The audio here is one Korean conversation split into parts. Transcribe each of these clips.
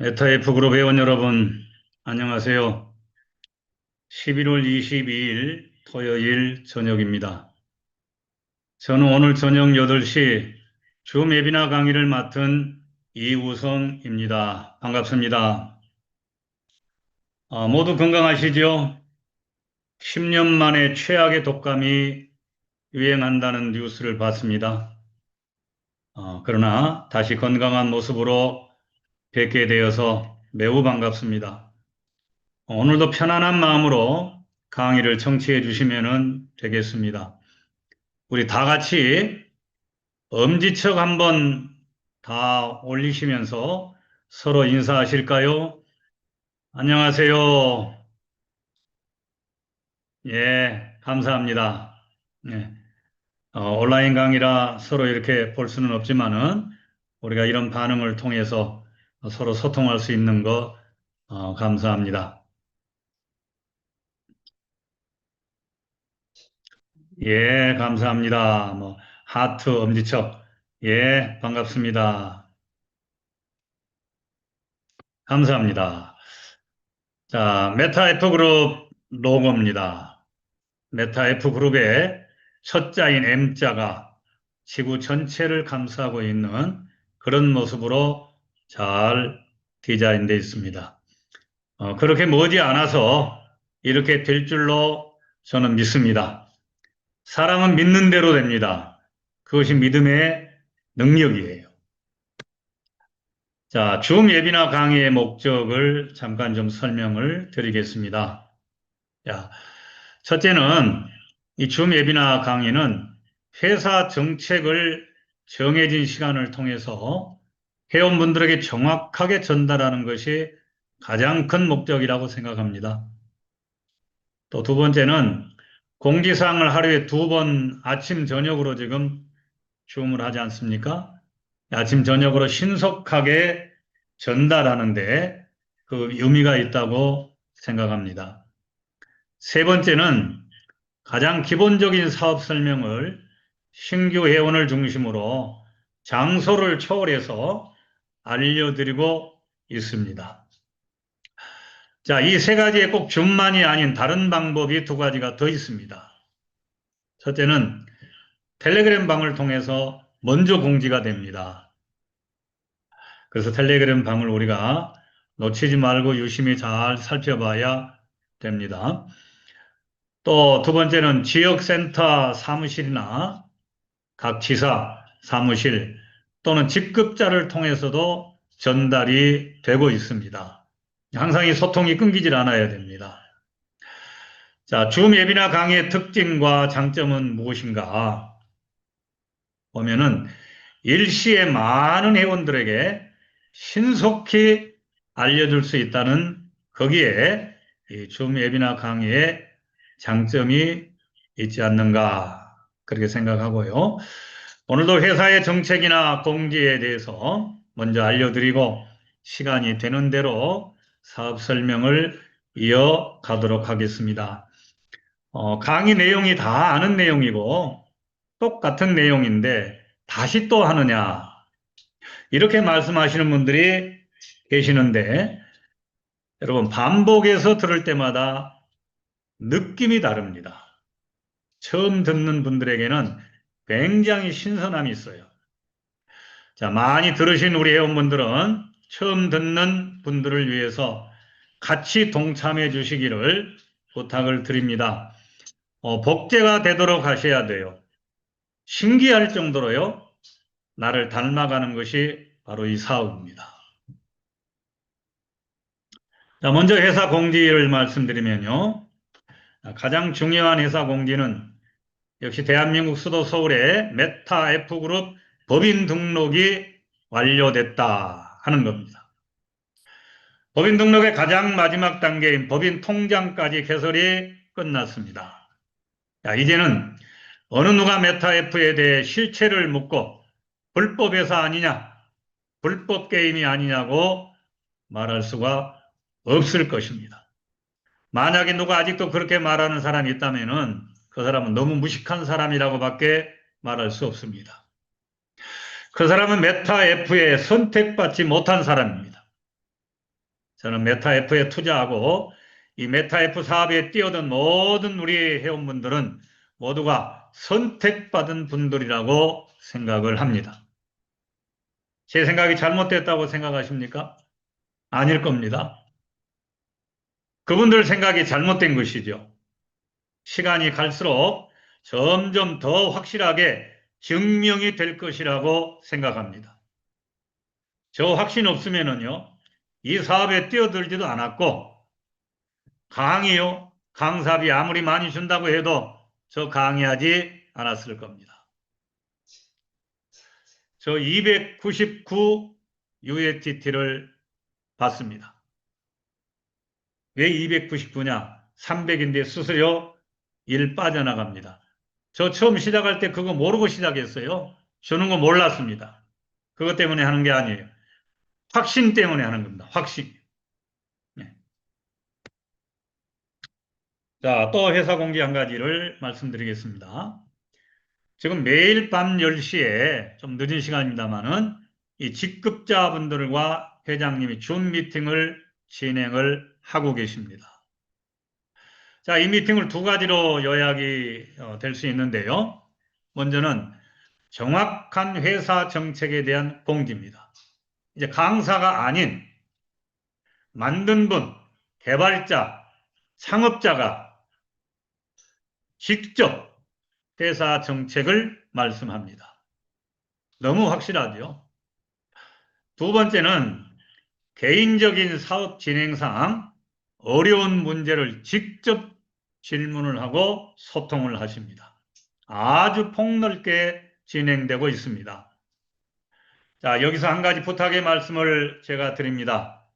메타F 그룹 회원 여러분, 안녕하세요. 11월 22일 토요일 저녁입니다. 저는 오늘 저녁 8시 줌 웨비나 강의를 맡은 이우성입니다. 반갑습니다. 모두 건강하시죠? 10년 만에 최악의 독감이 유행한다는 뉴스를 봤습니다. 그러나 다시 건강한 모습으로 뵙게 되어서 매우 반갑습니다. 오늘도 편안한 마음으로 강의를 청취해 주시면 되겠습니다. 우리 다 같이 엄지척 한번 다 올리시면서 서로 인사하실까요? 안녕하세요. 예, 감사합니다. 예, 온라인 강의라 서로 이렇게 볼 수는 없지만은 우리가 이런 반응을 통해서 서로 소통할 수 있는 거 감사합니다. 예, 감사합니다. 하트, 엄지척. 예, 반갑습니다. 감사합니다. 자, 메타 F그룹 로고입니다. 메타 F그룹의 첫 자인 M자가 지구 전체를 감싸고 있는 그런 모습으로 잘 디자인되어 있습니다. 그렇게 머지 않아서 이렇게 될 줄로 저는 믿습니다. 사람은 믿는 대로 됩니다. 그것이 믿음의 능력이에요. 자, 줌 예비나 강의의 목적을 잠깐 좀 설명을 드리겠습니다. 자, 첫째는 이 줌 예비나 강의는 회사 정책을 정해진 시간을 통해서 회원분들에게 정확하게 전달하는 것이 가장 큰 목적이라고 생각합니다. 또 두 번째는 공지사항을 하루에 2번 아침, 저녁으로 지금 줌을 하지 않습니까? 아침, 저녁으로 신속하게 전달하는데 그 의미가 있다고 생각합니다. 세 번째는 가장 기본적인 사업 설명을 신규 회원을 중심으로 장소를 초월해서 알려드리고 있습니다. 자, 이 세 가지에 꼭 줌만이 아닌 다른 방법이 2가지가 더 있습니다. 첫째는 텔레그램 방을 통해서 먼저 공지가 됩니다. 그래서 텔레그램 방을 우리가 놓치지 말고 유심히 잘 살펴봐야 됩니다. 또 두 번째는 지역센터 사무실이나 각 지사 사무실 또는 직급자를 통해서도 전달이 되고 있습니다. 항상 이 소통이 끊기질 않아야 됩니다. 자, 줌 앱이나 강의의 특징과 장점은 무엇인가 보면은 일시에 많은 회원들에게 신속히 알려줄 수 있다는 거기에 이 줌 앱이나 강의의 장점이 있지 않는가 그렇게 생각하고요. 오늘도 회사의 정책이나 공지에 대해서 먼저 알려드리고 시간이 되는 대로 사업 설명을 이어가도록 하겠습니다. 강의 내용이 다 아는 내용이고 똑같은 내용인데 다시 또 하느냐 이렇게 말씀하시는 분들이 계시는데 여러분 반복해서 들을 때마다 느낌이 다릅니다. 처음 듣는 분들에게는 굉장히 신선함이 있어요. 자, 많이 들으신 우리 회원분들은 처음 듣는 분들을 위해서 같이 동참해 주시기를 부탁을 드립니다. 복제가 되도록 하셔야 돼요. 신기할 정도로요. 나를 닮아가는 것이 바로 이 사업입니다. 자, 먼저 회사 공지를 말씀드리면요. 가장 중요한 회사 공지는 역시 대한민국 수도 서울의 메타 F그룹 법인 등록이 완료됐다 하는 겁니다. 법인 등록의 가장 마지막 단계인 법인 통장까지 개설이 끝났습니다. 자, 이제는 어느 누가 메타 F에 대해 실체를 묻고 불법 회사 아니냐, 불법 게임이 아니냐고 말할 수가 없을 것입니다. 만약에 누가 아직도 그렇게 말하는 사람이 있다면은 그 사람은 너무 무식한 사람이라고밖에 말할 수 없습니다. 그 사람은 메타 F에 선택받지 못한 사람입니다. 저는 메타F에 투자하고 이 메타F 사업에 뛰어든 모든 우리 회원분들은 모두가 선택받은 분들이라고 생각을 합니다. 제 생각이 잘못됐다고 생각하십니까? 아닐 겁니다. 그분들 생각이 잘못된 것이죠. 시간이 갈수록 점점 더 확실하게 증명이 될 것이라고 생각합니다. 저 확신 없으면은요, 이 사업에 뛰어들지도 않았고, 강사비 아무리 많이 준다고 해도 저 강의하지 않았을 겁니다. 저 299 USDT를 받습니다. 왜 299냐? 300인데 수수료 1 빠져나갑니다. 저 처음 시작할 때 그거 모르고 시작했어요. 주는 거 몰랐습니다. 그것 때문에 하는 게 아니에요. 확신 때문에 하는 겁니다. 확신. 네. 자, 또 회사 공지 한 가지를 말씀드리겠습니다. 지금 매일 밤 10시에 좀 늦은 시간입니다만은 이 직급자분들과 회장님이 줌 미팅을 진행을 하고 계십니다. 자, 이 미팅을 두 가지로 요약이 될 수 있는데요. 먼저는 정확한 회사 정책에 대한 공지입니다. 이제 강사가 아닌 만든 분, 개발자, 창업자가 직접 회사 정책을 말씀합니다. 너무 확실하죠. 두 번째는 개인적인 사업 진행상 어려운 문제를 직접 질문을 하고 소통을 하십니다. 아주 폭넓게 진행되고 있습니다. 자, 여기서 한 가지 부탁의 말씀을 제가 드립니다.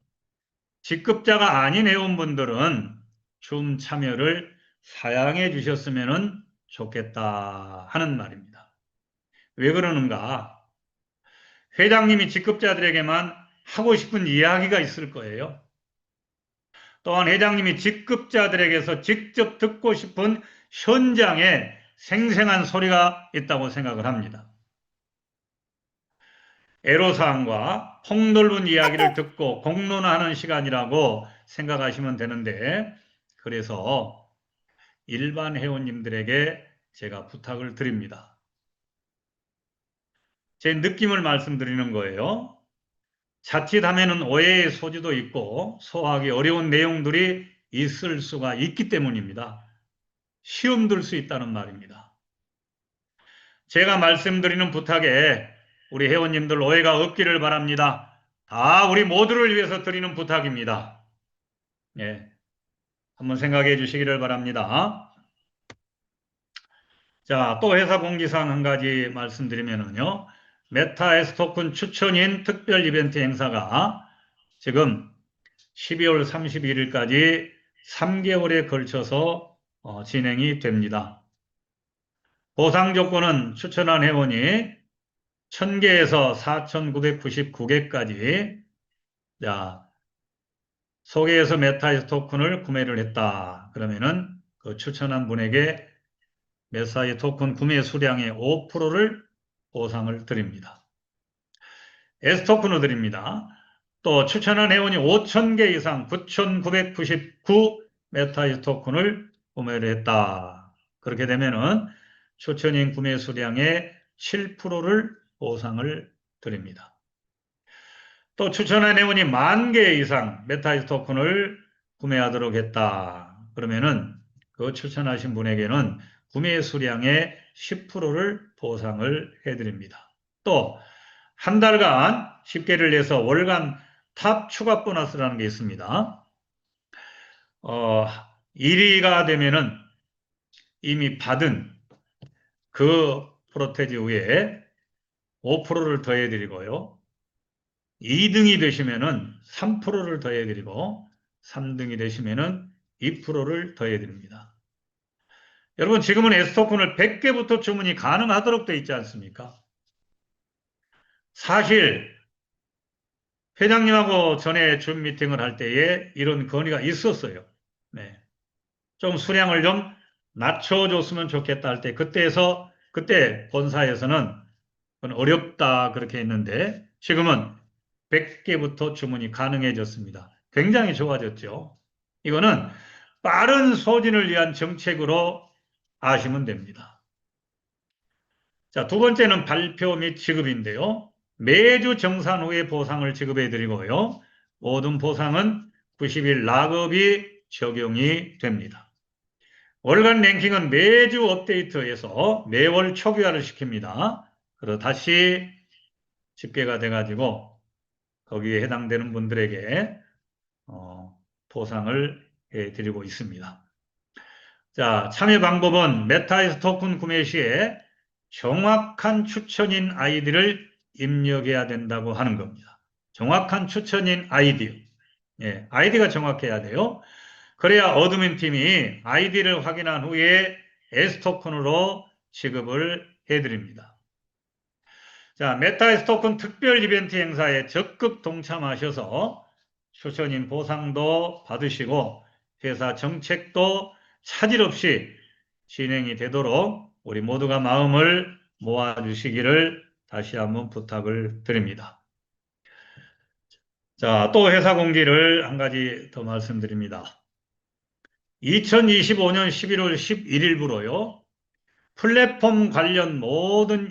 직급자가 아닌 회원분들은 줌 참여를 사양해 주셨으면 좋겠다 하는 말입니다. 왜 그러는가? 회장님이 직급자들에게만 하고 싶은 이야기가 있을 거예요. 또한 회장님이 직급자들에게서 직접 듣고 싶은 현장에 생생한 소리가 있다고 생각을 합니다. 애로사항과 폭넓은 이야기를 듣고 공론화하는 시간이라고 생각하시면 되는데, 그래서 일반 회원님들에게 제가 부탁을 드립니다. 제 느낌을 말씀드리는 거예요. 자칫하면은 오해의 소지도 있고 소화하기 어려운 내용들이 있을 수가 있기 때문입니다. 시험 들 수 있다는 말입니다. 제가 말씀드리는 부탁에 우리 회원님들 오해가 없기를 바랍니다. 다 우리 모두를 위해서 드리는 부탁입니다. 예, 한번 생각해 주시기를 바랍니다. 자, 또 회사 공지사항 한 가지 말씀드리면요. 메타 S토큰 추천인 특별 이벤트 행사가 지금 12월 31일까지 3개월에 걸쳐서 진행이 됩니다. 보상 조건은 추천한 회원이 1000개에서 4999개까지 소개해서 메타이스 토큰을 구매를 했다. 그러면은 그 추천한 분에게 메타이스 토큰 구매 수량의 5%를 보상을 드립니다. S토큰을 드립니다. 또 추천한 회원이 5000개 이상 9999 메타이스 토큰을 구매를 했다. 그렇게 되면은 추천인 구매 수량의 7%를 보상을 드립니다. 또 추천한 회원이 10,000개 이상 메타이스 토큰을 구매하도록 했다. 그러면은 그 추천하신 분에게는 구매 수량의 10%를 보상을 해드립니다. 또 한 달간 10개를 내서 월간 탑 추가 보너스라는 게 있습니다. 1위가 되면은 이미 받은 그 프로테지 위에 5%를 더해드리고요. 2등이 되시면은 3%를 더해드리고 3등이 되시면은 2%를 더해드립니다. 여러분 지금은 S토큰을 100개부터 주문이 가능하도록 되어 있지 않습니까? 사실 회장님하고 전에 줌 미팅을 할 때에 이런 건의가 있었어요. 네. 좀 수량을 좀 낮춰줬으면 좋겠다 할 때 그때 본사에서는 어렵다 그렇게 했는데 지금은 100개부터 주문이 가능해졌습니다. 굉장히 좋아졌죠. 이거는 빠른 소진을 위한 정책으로 아시면 됩니다. 자, 두 번째는 발표 및 지급인데요. 매주 정산 후에 보상을 지급해 드리고요. 모든 보상은 90일 낙업이 적용이 됩니다. 월간 랭킹은 매주 업데이트해서 매월 초기화를 시킵니다. 그리고 다시 집계가 돼가지고 거기에 해당되는 분들에게 보상을 해드리고 있습니다. 자, 참여 방법은 메타에서 토큰 구매 시에 정확한 추천인 아이디를 입력해야 된다고 하는 겁니다. 정확한 추천인 아이디. 예, 아이디가 정확해야 돼요. 그래야 어드민 팀이 아이디를 확인한 후에 S토큰으로 지급을 해드립니다. 자, 메타 S토큰 특별 이벤트 행사에 적극 동참하셔서 추천인 보상도 받으시고 회사 정책도 차질 없이 진행이 되도록 우리 모두가 마음을 모아주시기를 다시 한번 부탁을 드립니다. 자, 또 회사 공지를 한 가지 더 말씀드립니다. 2025년 11월 11일부로요. 플랫폼 관련 모든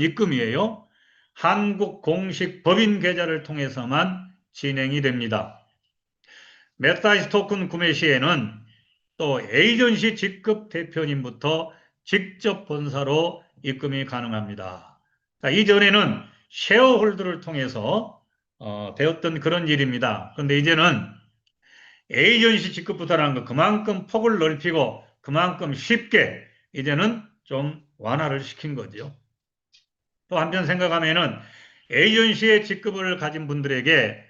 입금이에요. 한국 공식 법인 계좌를 통해서만 진행이 됩니다. 메타이스 토큰 구매 시에는 또 에이전시 직급 대표님부터 직접 본사로 입금이 가능합니다. 자, 이전에는 쉐어홀더를 통해서 되었던 그런 일입니다. 그런데 이제는 에이전시 직급부터라는 거 그만큼 폭을 넓히고 그만큼 쉽게 이제는 좀 완화를 시킨 거죠. 또 한편 생각하면은 에이전시의 직급을 가진 분들에게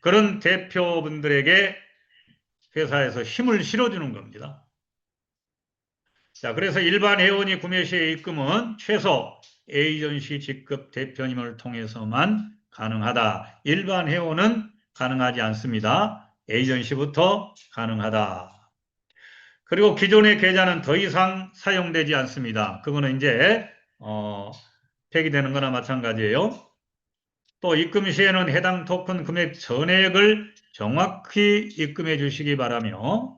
그런 대표분들에게 회사에서 힘을 실어주는 겁니다. 자, 그래서 일반 회원이 구매 시에 입금은 최소 에이전시 직급 대표님을 통해서만 가능하다. 일반 회원은 가능하지 않습니다. 에이전시부터 가능하다. 그리고 기존의 계좌는 더 이상 사용되지 않습니다. 그거는 이제 폐기되는 거나 마찬가지예요. 또 입금 시에는 해당 토큰 금액 전액을 정확히 입금해 주시기 바라며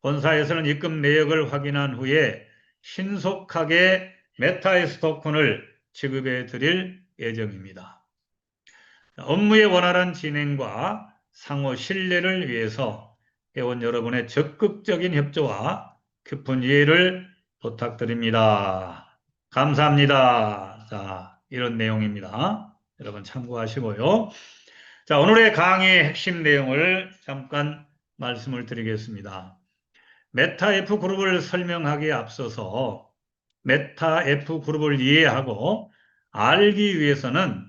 본사에서는 입금 내역을 확인한 후에 신속하게 메타에스 토큰을 지급해 드릴 예정입니다. 업무의 원활한 진행과 상호 신뢰를 위해서 회원 여러분의 적극적인 협조와 깊은 이해를 부탁드립니다. 감사합니다. 자, 이런 내용입니다. 여러분 참고하시고요. 자, 오늘의 강의의 핵심 내용을 잠깐 말씀을 드리겠습니다. 메타 F 그룹을 설명하기에 앞서서 메타 F 그룹을 이해하고 알기 위해서는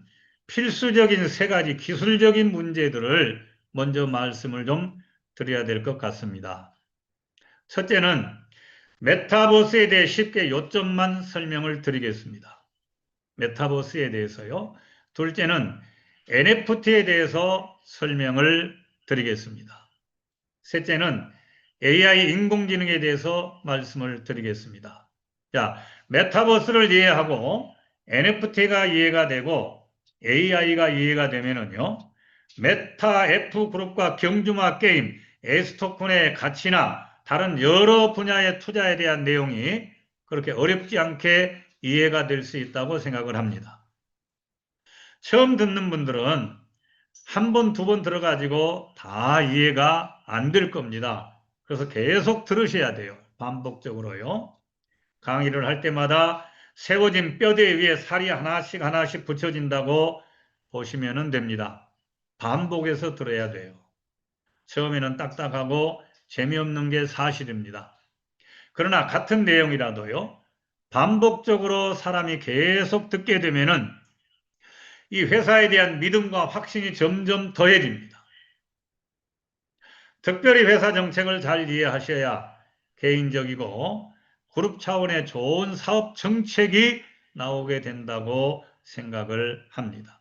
필수적인 세 가지 기술적인 문제들을 먼저 말씀을 좀 드려야 될 것 같습니다. 첫째는 메타버스에 대해 쉽게 요점만 설명을 드리겠습니다. 메타버스에 대해서요. 둘째는 NFT에 대해서 설명을 드리겠습니다. 셋째는 AI 인공지능에 대해서 말씀을 드리겠습니다. 자, 메타버스를 이해하고 NFT가 이해가 되고 AI가 이해가 되면은요. 메타 F 그룹과 경주마 게임, S토큰의 가치나 다른 여러 분야의 투자에 대한 내용이 그렇게 어렵지 않게 이해가 될 수 있다고 생각을 합니다. 처음 듣는 분들은 한 번, 두 번 들어가지고 다 이해가 안 될 겁니다. 그래서 계속 들으셔야 돼요. 반복적으로요. 강의를 할 때마다 세워진 뼈대 위에 살이 하나씩 하나씩 붙여진다고 보시면 됩니다. 반복해서 들어야 돼요. 처음에는 딱딱하고 재미없는 게 사실입니다. 그러나 같은 내용이라도요. 반복적으로 사람이 계속 듣게 되면은 이 회사에 대한 믿음과 확신이 점점 더해집니다. 특별히 회사 정책을 잘 이해하셔야 개인적이고 그룹 차원의 좋은 사업 정책이 나오게 된다고 생각을 합니다.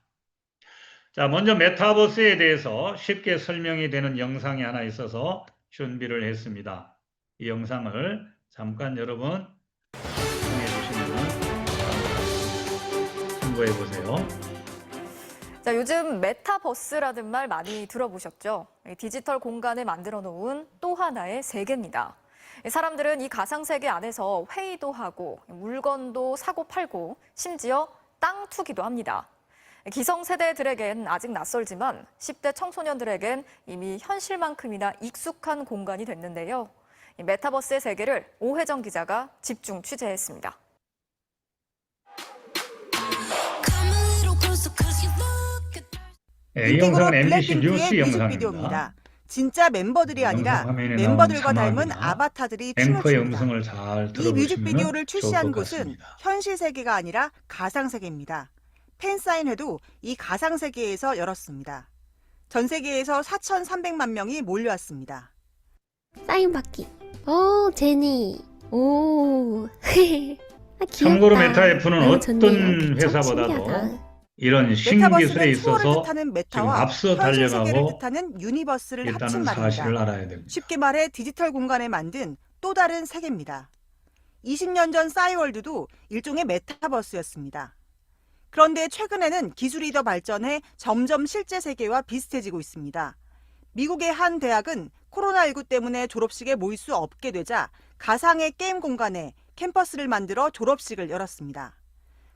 자, 먼저 메타버스에 대해서 쉽게 설명이 되는 영상이 하나 있어서 준비를 했습니다. 이 영상을 잠깐 여러분 시청해 주시면 참고해 보세요. 자, 요즘 메타버스라는 말 많이 들어보셨죠? 디지털 공간을 만들어 놓은 또 하나의 세계입니다. 사람들은 이 가상세계 안에서 회의도 하고 물건도 사고 팔고 심지어 땅 투기도 합니다. 기성세대들에겐 아직 낯설지만 10대 청소년들에겐 이미 현실만큼이나 익숙한 공간이 됐는데요. 이 메타버스의 세계를 오혜정 기자가 집중 취재했습니다. 이 영상은 뮤직그룹 MBC 뉴스 블랙핑크의 영상입니다. 뮤직비디오입니다. 진짜 멤버들이 아니라 영상 화면에 멤버들과 나온 닮은 자막이나 아바타들이 춤을 앵커의 춥니다. 음성을 잘 이 들어보시면 뮤직비디오를 좋을 출시한 것 곳은 같습니다. 현실 세계가 아니라 가상 세계입니다. 팬사인회도 이 가상 세계에서 열었습니다. 전 세계에서 4,300만 명이 몰려왔습니다. 사인 받기. 오, 제니. 오. 아, 귀엽다. 참고로 메타F는 너무 어떤 좋네요. 그쵸? 회사보다도 신기하다. 이런 신기술에 메타버스는 있어서 추월을 뜻하는 지금 메타와 앞서 현실 세계를 달려가고 뜻하는 유니버스를 합친 있다는 사실을 말입니다. 알아야 됩니다. 쉽게 말해 디지털 공간에 만든 또 다른 세계입니다. 20년 전 싸이월드도 일종의 메타버스였습니다. 그런데 최근에는 기술이 더 발전해 점점 실제 세계와 비슷해지고 있습니다. 미국의 한 대학은 코로나19 때문에 졸업식에 모일 수 없게 되자 가상의 게임 공간에 캠퍼스를 만들어 졸업식을 열었습니다.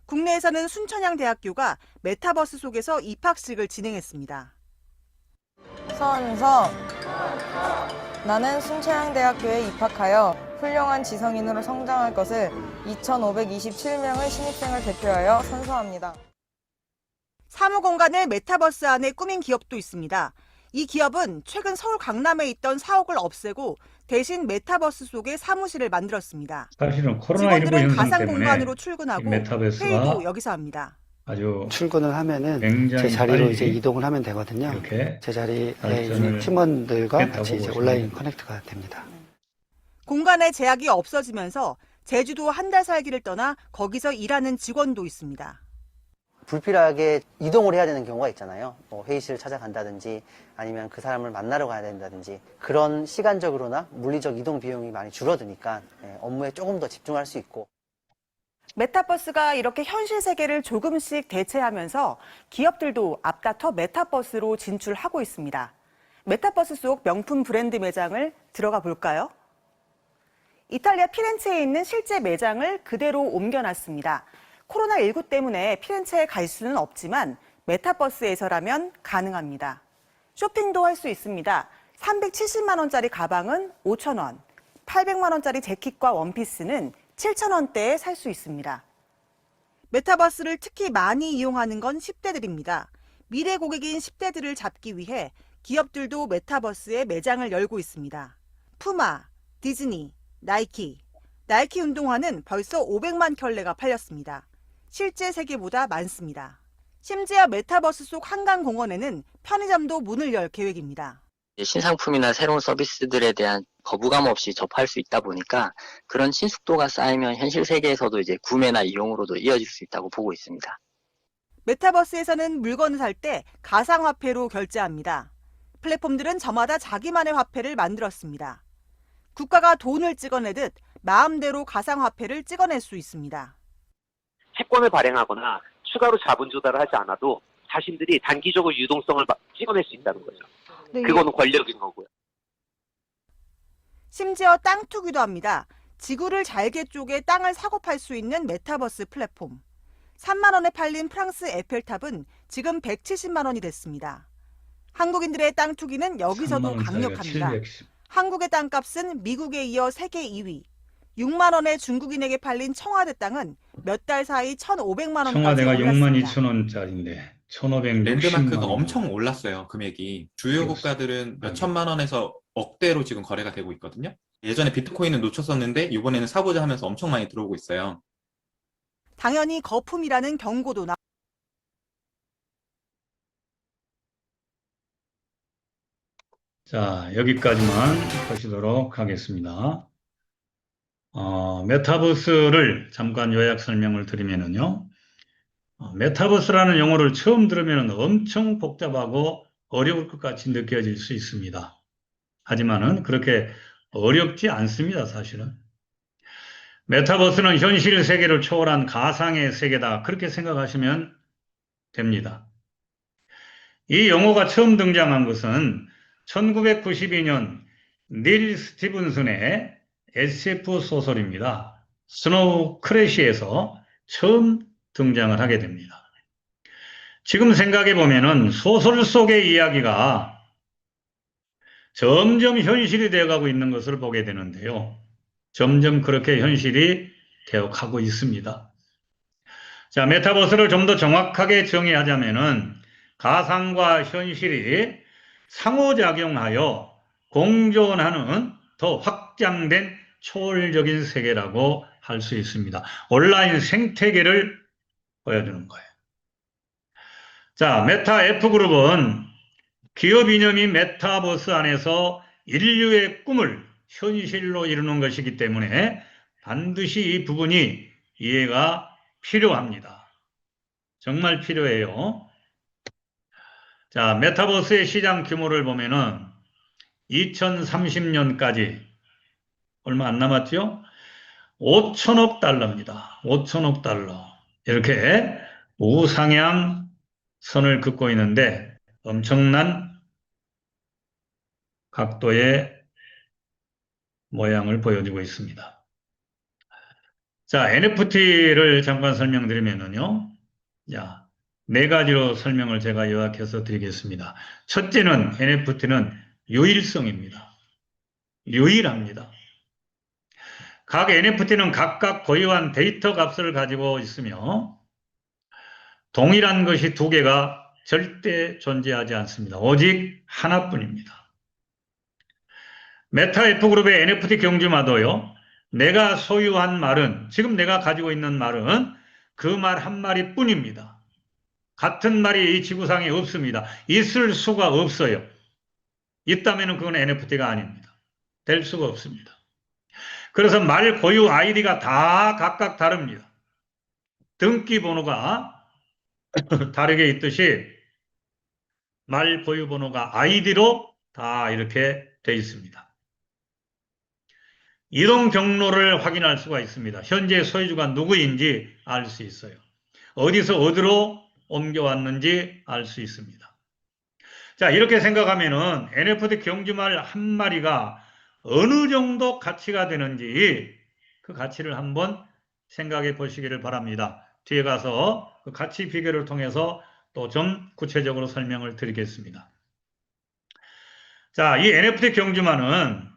국내에서는 순천향대학교가 메타버스 속에서 입학식을 진행했습니다. 서은서, 나는 순천향대학교에 입학하여 훌륭한 지성인으로 성장할 것을 2,527명의 신입생을 대표하여 선서합니다. 사무공간을 메타버스 안에 꾸민 기업도 있습니다. 이 기업은 최근 서울 강남에 있던 사옥을 없애고 대신 메타버스 속에 사무실을 만들었습니다. 사실은 코로나19 직원들은 현상 가상 때문에 공간으로 이 출근하고 메타버스가 회의도 여기서 합니다. 아주 출근을 하면은 굉장히 제 자리로 빨리 이제 이동을 하면 되거든요. 이렇게 제 자리에 발전을 있는 팀원들과 했다고 같이 이제 보시면 온라인 됩니다. 커넥트가 됩니다. 공간의 제약이 없어지면서 제주도 한 달 살기를 떠나 거기서 일하는 직원도 있습니다. 불필요하게 이동을 해야 되는 경우가 있잖아요. 뭐 회의실을 찾아간다든지 아니면 그 사람을 만나러 가야 된다든지 그런 시간적으로나 물리적 이동 비용이 많이 줄어드니까 업무에 조금 더 집중할 수 있고. 메타버스가 이렇게 현실 세계를 조금씩 대체하면서 기업들도 앞다퉈 메타버스로 진출하고 있습니다. 메타버스 속 명품 브랜드 매장을 들어가 볼까요? 이탈리아 피렌체에 있는 실제 매장을 그대로 옮겨놨습니다. 코로나19 때문에 피렌체에 갈 수는 없지만 메타버스에서라면 가능합니다. 쇼핑도 할 수 있습니다. 370만 원짜리 가방은 5천 원, 800만 원짜리 재킷과 원피스는 7천 원대에 살 수 있습니다. 메타버스를 특히 많이 이용하는 건 10대들입니다. 미래 고객인 10대들을 잡기 위해 기업들도 메타버스에 매장을 열고 있습니다. 푸마, 디즈니, 나이키 운동화는 벌써 500만 켤레가 팔렸습니다. 실제 세계보다 많습니다. 심지어 메타버스 속 한강공원에는 편의점도 문을 열 계획입니다. 신상품이나 새로운 서비스들에 대한 거부감 없이 접할 수 있다 보니까 그런 친숙도가 쌓이면 현실 세계에서도 이제 구매나 이용으로도 이어질 수 있다고 보고 있습니다. 메타버스에서는 물건을 살 때 가상화폐로 결제합니다. 플랫폼들은 저마다 자기만의 화폐를 만들었습니다. 국가가 돈을 찍어내듯 마음대로 가상화폐를 찍어낼 수 있습니다. 채권을 발행하거나 추가로 자본 조달을 하지 않아도 자신들이 단기적으로 유동성을 찍어낼 수 있다는 거죠. 그거는 권력인 거고요. 심지어 땅 투기도 합니다. 지구를 잘게 쪼개 땅을 사고 팔 수 있는 메타버스 플랫폼. 3만 원에 팔린 프랑스 에펠탑은 지금 170만 원이 됐습니다. 한국인들의 땅 투기는 여기서도 강력합니다. 한국의 땅값은 미국에 이어 세계 2위. 6만 원에 중국인에게 팔린 청와대 땅은 몇 달 사이 1,500만 원까지 청와대가 올랐습니다. 62,000원짜리인데 1,560만 랜드마크가 원. 엄청 올랐어요, 금액이. 주요 국가들은 몇 천만 원에서 억대로 지금 거래가 되고 있거든요. 예전에 비트코인은 놓쳤었는데 이번에는 사보자 하면서 엄청 많이 들어오고 있어요. 당연히 거품이라는 경고도 자, 여기까지만 하시도록 하겠습니다. 메타버스를 잠깐 요약 설명을 드리면은요. 메타버스라는 용어를 처음 들으면 엄청 복잡하고 어려울 것 같이 느껴질 수 있습니다. 하지만은 그렇게 어렵지 않습니다, 사실은. 메타버스는 현실 세계를 초월한 가상의 세계다. 그렇게 생각하시면 됩니다. 이 용어가 처음 등장한 것은 1992년 닐 스티븐슨의 SF 소설입니다. 스노우 크래시에서 처음 등장을 하게 됩니다. 지금 생각해 보면은 소설 속의 이야기가 점점 현실이 되어가고 있는 것을 보게 되는데요. 점점 그렇게 현실이 되어가고 있습니다. 자, 메타버스를 좀 더 정확하게 정의하자면은 가상과 현실이 상호작용하여 공존하는 더 확장된 초월적인 세계라고 할 수 있습니다. 온라인 생태계를 보여주는 거예요. 자, 메타 F그룹은 기업 이념이 메타버스 안에서 인류의 꿈을 현실로 이루는 것이기 때문에 반드시 이 부분이 이해가 필요합니다. 정말 필요해요. 자, 메타버스의 시장 규모를 보면은 2030년까지 얼마 안 남았죠? 5천억 달러입니다. 5천억 달러. 이렇게 우상향 선을 긋고 있는데 엄청난 각도의 모양을 보여주고 있습니다. 자, NFT를 잠깐 설명드리면요. 자, 네 가지로 설명을 제가 요약해서 드리겠습니다. 첫째는 NFT는 유일성입니다. 유일합니다. 각 NFT는 각각 고유한 데이터 값을 가지고 있으며 동일한 것이 두 개가 절대 존재하지 않습니다. 오직 하나뿐입니다. 메타 F그룹의 NFT 경주마도요. 내가 소유한 말은, 지금 내가 가지고 있는 말은 그 말 한 마리 뿐입니다. 같은 말이 이 지구상에 없습니다. 있을 수가 없어요. 있다면 그건 NFT가 아닙니다. 될 수가 없습니다. 그래서 말 고유 아이디가 다 각각 다릅니다. 등기 번호가 다르게 있듯이 말 고유 번호가 아이디로 다 이렇게 되어 있습니다. 이동 경로를 확인할 수가 있습니다. 현재 소유주가 누구인지 알 수 있어요. 어디서 어디로 옮겨왔는지 알 수 있습니다. 자, 이렇게 생각하면은 NFT 경주말 한 마리가 어느 정도 가치가 되는지 그 가치를 한번 생각해 보시기를 바랍니다. 뒤에 가서 그 가치 비교를 통해서 또 좀 구체적으로 설명을 드리겠습니다. 자, 이 NFT 경주만은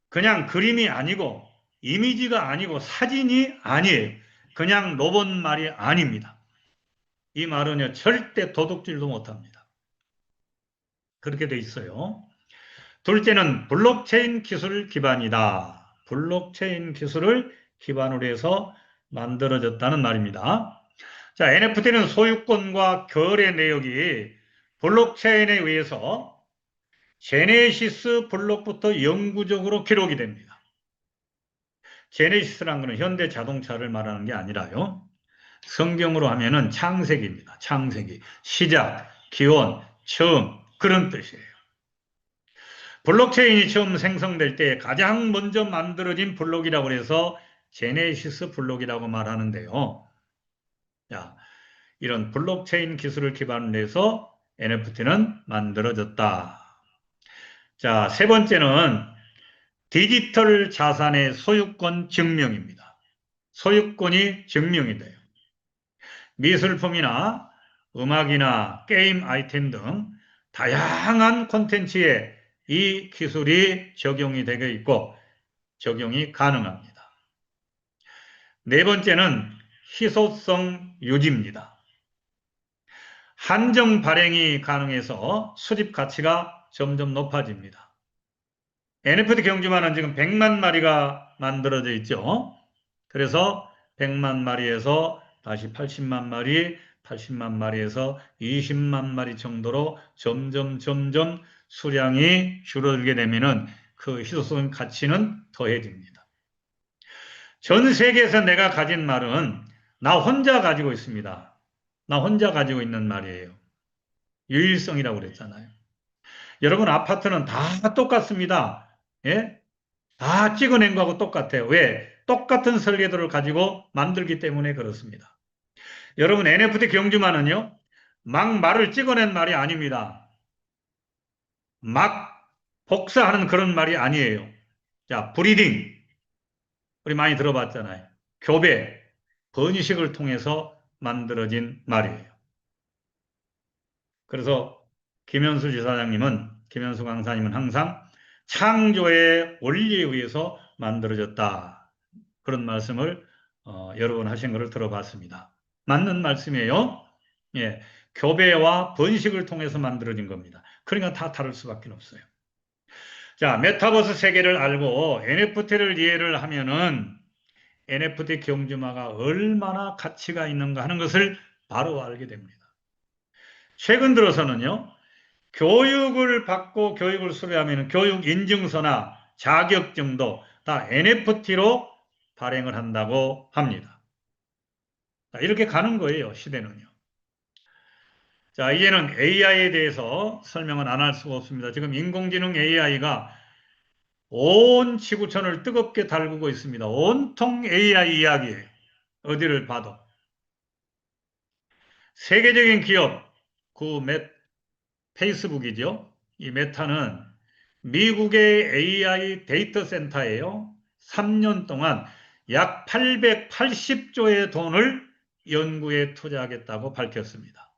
그냥 그림이 아니고 이미지가 아니고 사진이 아니에요. 그냥 로봇 말이 아닙니다. 이 말은요, 절대 도둑질도 못합니다. 그렇게 돼 있어요. 둘째는 블록체인 기술 기반이다. 블록체인 기술을 기반으로 해서 만들어졌다는 말입니다. 자, NFT는 소유권과 거래 내역이 블록체인에 의해서 제네시스 블록부터 영구적으로 기록이 됩니다. 제네시스란 것은 현대 자동차를 말하는 게 아니라요. 성경으로 하면은 창세기입니다. 창세기. 시작, 기원, 처음 그런 뜻이에요. 블록체인이 처음 생성될 때 가장 먼저 만들어진 블록이라고 해서 제네시스 블록이라고 말하는데요. 자, 이런 블록체인 기술을 기반으로 해서 NFT는 만들어졌다. 자, 세 번째는 디지털 자산의 소유권 증명입니다. 소유권이 증명이 돼요. 미술품이나 음악이나 게임 아이템 등 다양한 콘텐츠에 이 기술이 적용이 되어 있고 적용이 가능합니다. 네 번째는 희소성 유지입니다. 한정 발행이 가능해서 수집 가치가 점점 높아집니다. NFT 경주만은 지금 100만 마리가 만들어져 있죠. 그래서 100만 마리에서 다시 80만 마리, 80만 마리에서 20만 마리 정도로 점점 수량이 줄어들게 되면은 그 희소성 가치는 더해집니다. 전 세계에서 내가 가진 말은 나 혼자 가지고 있습니다. 나 혼자 가지고 있는 말이에요. 유일성이라고 그랬잖아요. 여러분 아파트는 다 똑같습니다. 예? 다 찍어낸 거하고 똑같아요. 왜? 똑같은 설계도를 가지고 만들기 때문에 그렇습니다. 여러분 NFT 경주만은요. 막 말을 찍어낸 말이 아닙니다. 막 복사하는 그런 말이 아니에요. 자, 브리딩. 우리 많이 들어봤잖아요. 교배, 번식을 통해서 만들어진 말이에요. 그래서 김현수 지사장님은, 김현수 강사님은 항상 창조의 원리에 의해서 만들어졌다. 그런 말씀을 여러 번 하신 것을 들어봤습니다. 맞는 말씀이에요. 예, 교배와 번식을 통해서 만들어진 겁니다. 그러니까 다 다를 수밖에 없어요. 자, 메타버스 세계를 알고 NFT를 이해를 하면은 NFT 경주마가 얼마나 가치가 있는가 하는 것을 바로 알게 됩니다. 최근 들어서는요, 교육을 받고 교육을 수료하면 교육 인증서나 자격증도 다 NFT로 발행을 한다고 합니다. 자, 이렇게 가는 거예요, 시대는요. 자, 이제는 AI에 대해서 설명은 안 할 수가 없습니다. 지금 인공지능 AI가 온 지구촌을 뜨겁게 달구고 있습니다. 온통 AI 이야기예요. 어디를 봐도. 세계적인 기업, 페이스북이죠. 이 메타는 미국의 AI 데이터 센터예요. 3년 동안 약 880조의 돈을 연구에 투자하겠다고 밝혔습니다.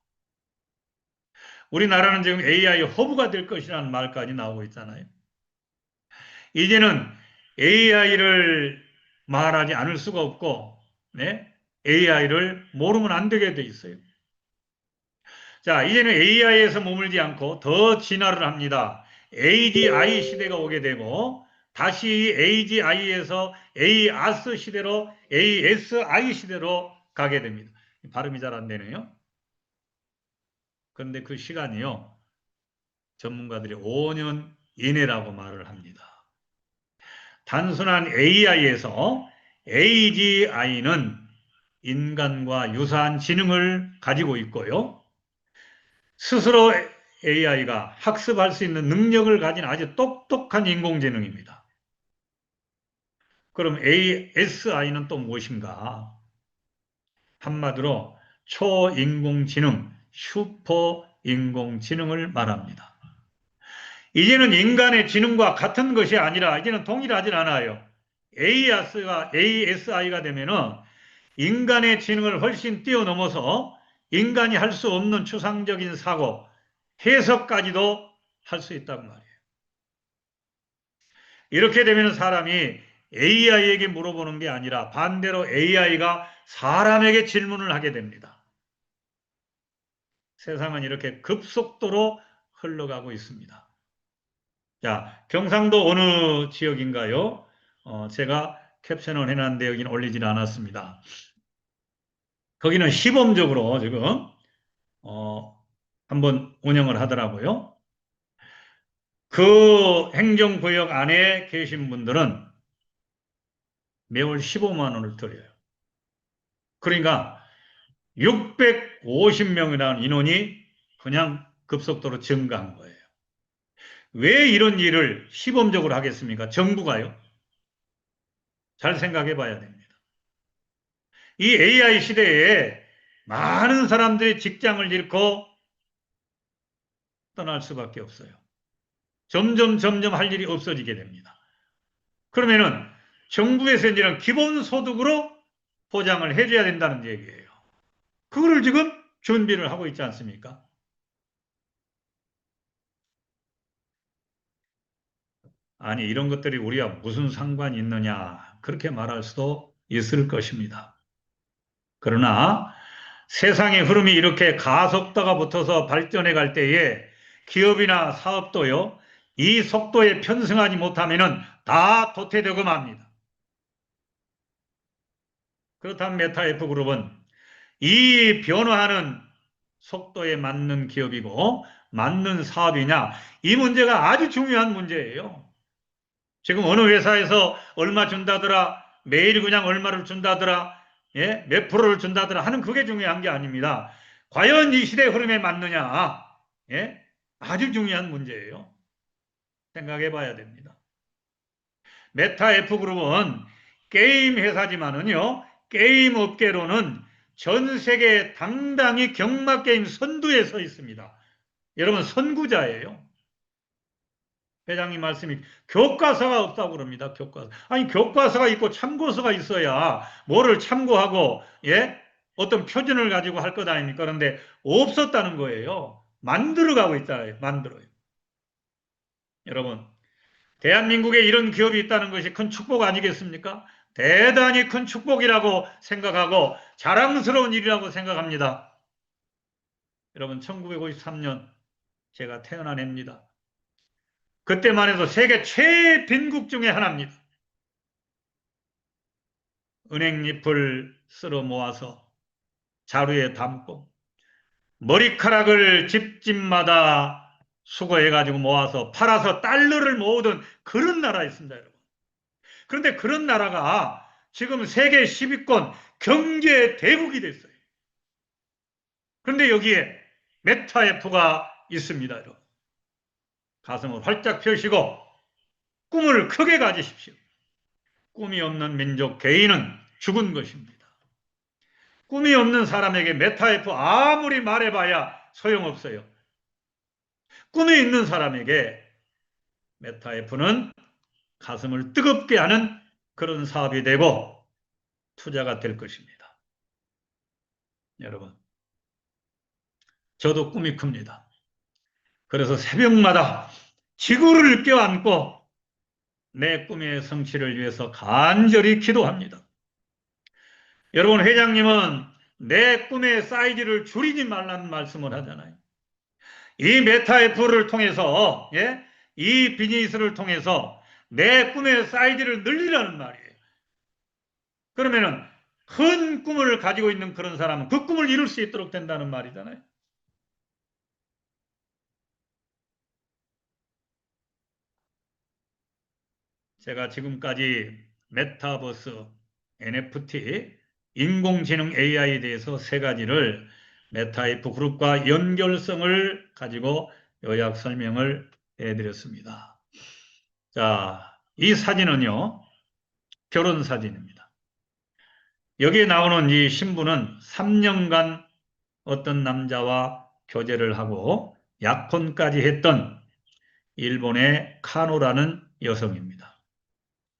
우리나라는 지금 AI 허브가 될 것이라는 말까지 나오고 있잖아요. 이제는 AI를 말하지 않을 수가 없고, 네? AI를 모르면 안 되게 돼 있어요. 자, 이제는 AI에서 머물지 않고 더 진화를 합니다. AGI 시대가 오게 되고, 다시 AGI에서 AAS 시대로, ASI 시대로 가게 됩니다. 발음이 잘 안 되네요. 그런데 그 시간이요, 전문가들이 5년 이내라고 말을 합니다. 단순한 AI에서 AGI는 인간과 유사한 지능을 가지고 있고요. 스스로 AI가 학습할 수 있는 능력을 가진 아주 똑똑한 인공지능입니다. 그럼 ASI는 또 무엇인가? 한마디로 초인공지능, 슈퍼인공지능을 말합니다. 이제는 인간의 지능과 같은 것이 아니라 이제는 동일하지 않아요. ASI가 되면은 인간의 지능을 훨씬 뛰어넘어서 인간이 할 수 없는 추상적인 사고, 해석까지도 할 수 있단 말이에요. 이렇게 되면 사람이 AI에게 물어보는 게 아니라 반대로 AI가 사람에게 질문을 하게 됩니다. 세상은 이렇게 급속도로 흘러가고 있습니다. 자, 경상도 어느 지역인가요? 제가 캡션을 해놨는데 여기는 올리지는 않았습니다. 거기는 시범적으로 지금 한번 운영을 하더라고요. 그 행정구역 안에 계신 분들은 매월 15만 원을 드려요. 그러니까 650명이라는 인원이 그냥 급속도로 증가한 거예요. 왜 이런 일을 시범적으로 하겠습니까? 정부가요? 잘 생각해 봐야 됩니다. 이 AI 시대에 많은 사람들이 직장을 잃고 떠날 수밖에 없어요. 점점 할 일이 없어지게 됩니다. 그러면은 정부에서 이제는 기본소득으로 보장을 해줘야 된다는 얘기예요. 그거를 지금 준비를 하고 있지 않습니까? 아니, 이런 것들이 우리와 무슨 상관이 있느냐, 그렇게 말할 수도 있을 것입니다. 그러나 세상의 흐름이 이렇게 가속도가 붙어서 발전해 갈 때에 기업이나 사업도요, 이 속도에 편승하지 못하면 다 도태되고 맙니다. 그렇다면 메타F그룹은 이 변화하는 속도에 맞는 기업이고 맞는 사업이냐, 이 문제가 아주 중요한 문제예요. 지금 어느 회사에서 얼마 준다더라, 매일 그냥 얼마를 준다더라, 예? 몇 프로를 준다더라 하는 그게 중요한 게 아닙니다. 과연 이 시대 흐름에 맞느냐, 예? 아주 중요한 문제예요. 생각해 봐야 됩니다. 메타 F그룹은 게임 회사지만은요, 게임 업계로는 전 세계 당당히 경마게임 선두에 서 있습니다. 여러분, 선구자예요. 회장님 말씀이 교과서가 없다고 그럽니다. 교과서. 아니, 교과서가 있고 참고서가 있어야 뭐를 참고하고, 예? 어떤 표준을 가지고 할 것 아닙니까? 그런데 없었다는 거예요. 만들어가고 있잖아요. 만들어요. 여러분, 대한민국에 이런 기업이 있다는 것이 큰 축복 아니겠습니까? 대단히 큰 축복이라고 생각하고 자랑스러운 일이라고 생각합니다. 여러분, 1953년 제가 태어난 해입니다. 그때만 해도 세계 최애 빈국 중에 하나입니다. 은행잎을 쓸어 모아서 자루에 담고 머리카락을 집집마다 수거해가지고 모아서 팔아서 달러를 모으던 그런 나라였습니다, 여러분. 그런데 그런 나라가 지금 세계 10위권 경제 대국이 됐어요. 그런데 여기에 메타F가 있습니다, 여러분. 가슴을 활짝 펴시고 꿈을 크게 가지십시오. 꿈이 없는 민족 개인은 죽은 것입니다. 꿈이 없는 사람에게 메타F 아무리 말해봐야 소용없어요. 꿈이 있는 사람에게 메타F는 가슴을 뜨겁게 하는 그런 사업이 되고 투자가 될 것입니다. 여러분, 저도 꿈이 큽니다. 그래서 새벽마다 지구를 껴안고 내 꿈의 성취를 위해서 간절히 기도합니다. 여러분, 회장님은 내 꿈의 사이즈를 줄이지 말라는 말씀을 하잖아요. 이 메타F를 통해서, 예? 이 비즈니스를 통해서 내 꿈의 사이즈를 늘리라는 말이에요. 그러면은 큰 꿈을 가지고 있는 그런 사람은 그 꿈을 이룰 수 있도록 된다는 말이잖아요. 제가 지금까지 메타버스, NFT, 인공지능 AI에 대해서 세 가지를 메타F 그룹과 연결성을 가지고 요약 설명을 해드렸습니다. 자, 이 사진은요, 결혼 사진입니다. 여기에 나오는 이 신부는 3년간 어떤 남자와 교제를 하고 약혼까지 했던 일본의 카노라는 여성입니다.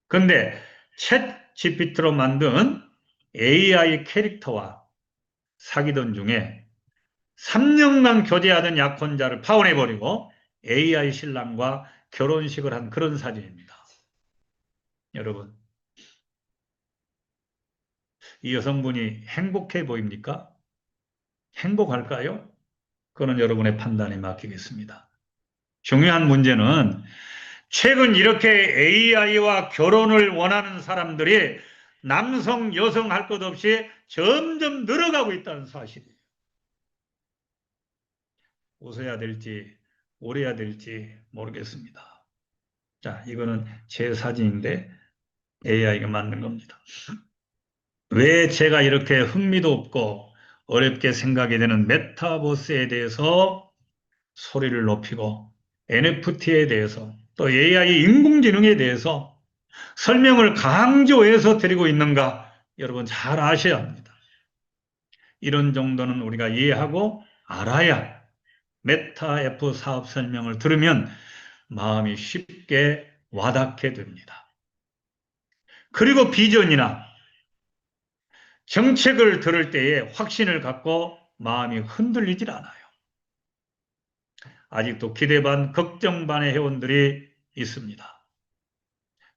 근데 챗 GPT로 만든 AI 캐릭터와 사귀던 중에 3년간 교제하던 약혼자를 파혼해버리고 AI 신랑과 결혼식을 한 그런 사진입니다. 여러분, 이 여성분이 행복해 보입니까? 행복할까요? 그건 여러분의 판단에 맡기겠습니다. 중요한 문제는 최근 이렇게 AI와 결혼을 원하는 사람들이 남성, 여성 할 것 없이 점점 늘어가고 있다는 사실이에요. 웃어야 될지 울어야 될지 모르겠습니다. 자, 이거는 제 사진인데 AI가 만든 겁니다. 왜 제가 이렇게 흥미도 없고 어렵게 생각이 되는 메타버스에 대해서 소리를 높이고 NFT에 대해서 또 AI 인공지능에 대해서 설명을 강조해서 드리고 있는가 여러분 잘 아셔야 합니다. 이런 정도는 우리가 이해하고 알아야 메타F 사업 설명을 들으면 마음이 쉽게 와닿게 됩니다. 그리고 비전이나 정책을 들을 때에 확신을 갖고 마음이 흔들리질 않아요. 아직도 기대 반, 걱정 반의 회원들이 있습니다.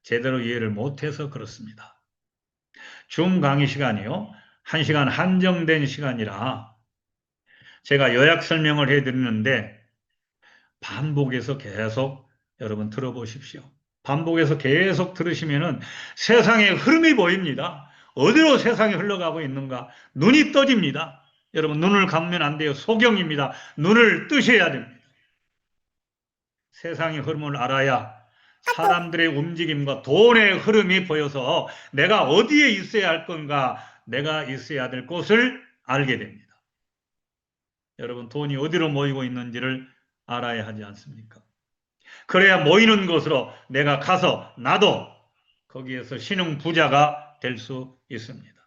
제대로 이해를 못해서 그렇습니다. 줌 강의 시간이요. 1시간 한정된 시간이라 제가 요약 설명을 해드리는데 반복해서 계속 여러분 들어보십시오. 반복해서 계속 들으시면은 세상의 흐름이 보입니다. 어디로 세상이 흘러가고 있는가 눈이 떠집니다. 여러분 눈을 감으면 안 돼요. 소경입니다. 눈을 뜨셔야 됩니다. 세상의 흐름을 알아야 사람들의 움직임과 돈의 흐름이 보여서 내가 어디에 있어야 할 건가, 내가 있어야 될 곳을 알게 됩니다. 여러분 돈이 어디로 모이고 있는지를 알아야 하지 않습니까? 그래야 모이는 곳으로 내가 가서 나도 거기에서 신흥 부자가 될 수 있습니다.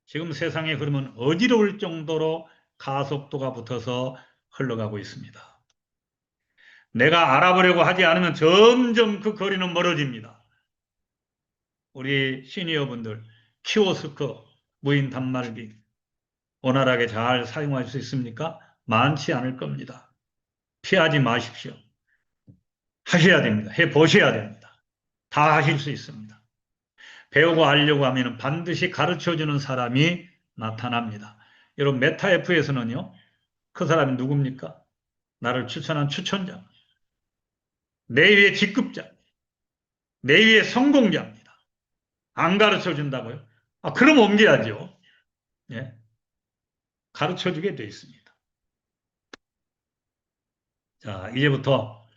지금 세상의 흐름은 어지러울 정도로 가속도가 붙어서 흘러가고 있습니다. 내가 알아보려고 하지 않으면 점점 그 거리는 멀어집니다. 우리 시니어분들 키오스크, 무인 단말기 원활하게 잘 사용할 수 있습니까? 많지 않을 겁니다. 피하지 마십시오. 하셔야 됩니다. 해보셔야 됩니다. 다 하실 수 있습니다. 배우고 알려고 하면 반드시 가르쳐주는 사람이 나타납니다. 여러분 메타F에서는요. 그 사람이 누굽니까? 나를 추천한 추천자. 내 위의 직급자. 내 위의 성공자입니다. 안 가르쳐준다고요? 그럼 옮겨야죠. 예. 가르쳐주게 돼 있습니다. 자, 이제부터